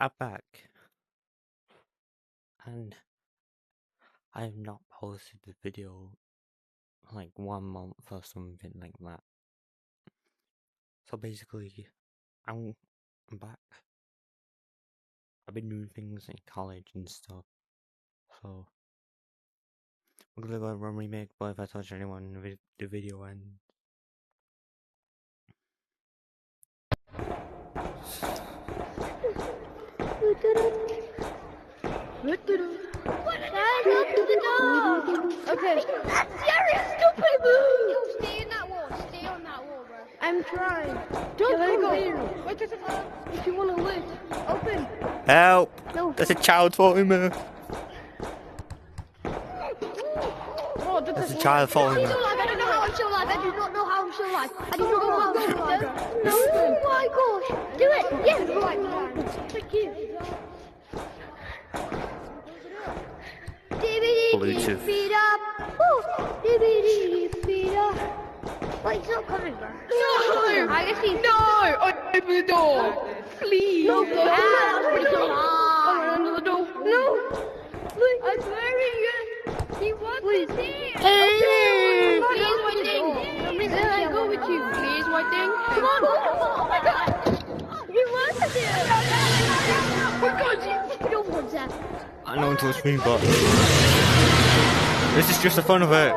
I'm back, and I have not posted the video like 1 month or something like that. So basically, I'm back. I've been doing things in college and stuff, so we're gonna go and remake But If I Touch Anyone with the video ends. Okay. Jerry, stupid move! Yo, stay in that wall. Stay on that wall, bro. I'm trying. Don't go here. Wait, if you want to live, open. Help! No. There's a child following me! Oh, There's a child following me! I don't know how I'm still alive. I do not know how I'm still alive. I do not know how I'm still alive. No. Oh my gosh. Do it. Yes. Right. Thank you. Bluetooth. Feet up. Feet up. Wait, it's not coming, bro. No! I guess he's... No! Open the door! Please! No, go Under the door! No! Please. I'm wearing it! He wants Please. it here! Hey! Please, White Ding! Then I go with you. Please, White Ding! Come on! Oh my god! He wants it! Oh god! You don't want that. I know until it's me, but this is just the fun of it.